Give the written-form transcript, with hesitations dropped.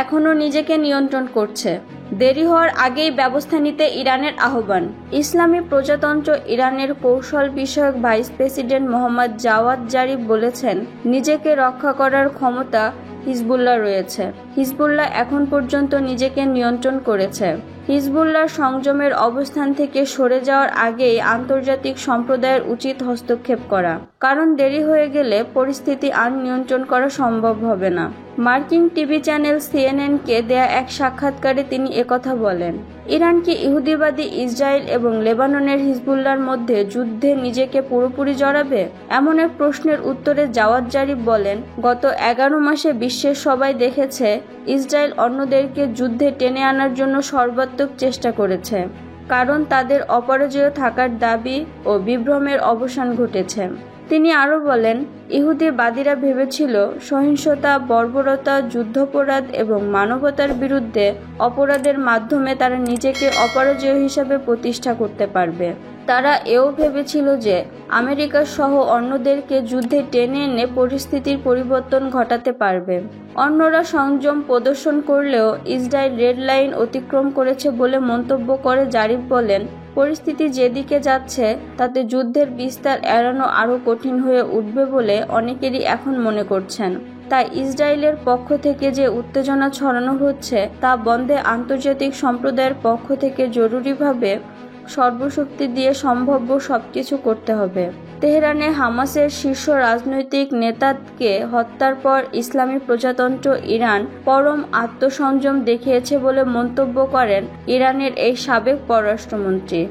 এখনও নিজেকে নিয়ন্ত্রণ করছে। দেরি হওয়ার আগেই ব্যবস্থা নিতে ইরানের আহ্বান। ইসলামী প্রজাতন্ত্র ইরানের কৌশল বিষয়ক vice president Mohammad Javad Zarif বলেছেন, নিজেকে রক্ষা করার ক্ষমতা হিজবুল্লাহ রয়েছে। হিজবুল্লাহ এখন পর্যন্ত নিজেকে নিয়ন্ত্রণ করেছে। হিজবুল্লাহর সংযমের অবস্থান থেকে সরে যাওয়ার আগেই আন্তর্জাতিক সম্প্রদায়ের উচিত হস্তক্ষেপ করা, কারণ দেরি হয়ে গেলে পরিস্থিতি আর নিয়ন্ত্রণ করা সম্ভব হবে না। মার্কিন টিভি চ্যানেল সিএনএনকে দেয়া এক সাক্ষাৎকারে তিনি একথা বলেন। ইরান কি ইহুদিবাদী ইসরায়েল এবং লেবাননের হিজবুল্লাহর মধ্যে যুদ্ধে নিজেকে পুরোপুরি জড়াবে? এমন এক প্রশ্নের উত্তরে জাওয়াদ জারিফ বলেন, গত 11 মাসে বিশ্বের সবাই দেখেছে ইসরায়েল অন্যদেরকে যুদ্ধে টেনে আনার জন্য সর্বাত্মক চেষ্টা করেছে, কারণ তাদের অপরাজেয় থাকার দাবি ও বিভ্রমের অবসান ঘটেছে। তিনি আরও বলেন, ইহুদিবাদীরা ভেবেছিল সহিংসতা, বর্বরতা, যুদ্ধাপরাধ এবং মানবতার বিরুদ্ধে অপরাধের মাধ্যমে তারা নিজেকে অপরাজেয় হিসাবে প্রতিষ্ঠা করতে পারবে। তারা এও ভেবেছিল যে আমেরিকা সহ অন্যদেরকে যুদ্ধে টেনে এনে পরিস্থিতির পরিবর্তন ঘটাতে পারবে। অন্যরা সংযম প্রদর্শন করলেও ইসরায়েল রেড লাইন অতিক্রম করেছে বলে মন্তব্য করে জারিফ বলেন, পরিস্থিতি যেদিকে যাচ্ছে তাতে যুদ্ধের বিস্তার এড়ানো আরও কঠিন হয়ে উঠবে বলে অনেকেরই এখন মনে করছেন। তাই ইসরায়েলের পক্ষ থেকে যে উত্তেজনা ছড়ানো হচ্ছে তা বন্ধে আন্তর্জাতিক সম্প্রদায়ের পক্ষ থেকে জরুরিভাবে সর্বশক্তি দিয়ে সম্ভাব্য সবকিছু করতে হবে। তেহরানে হামাসের শীর্ষ রাজনৈতিক নেতাকে হত্যার পর ইসলামী প্রজাতন্ত্র ইরান পরম আত্মসংযম দেখিয়েছে বলে মন্তব্য করেন ইরানের এই সাবেক পররাষ্ট্রমন্ত্রী।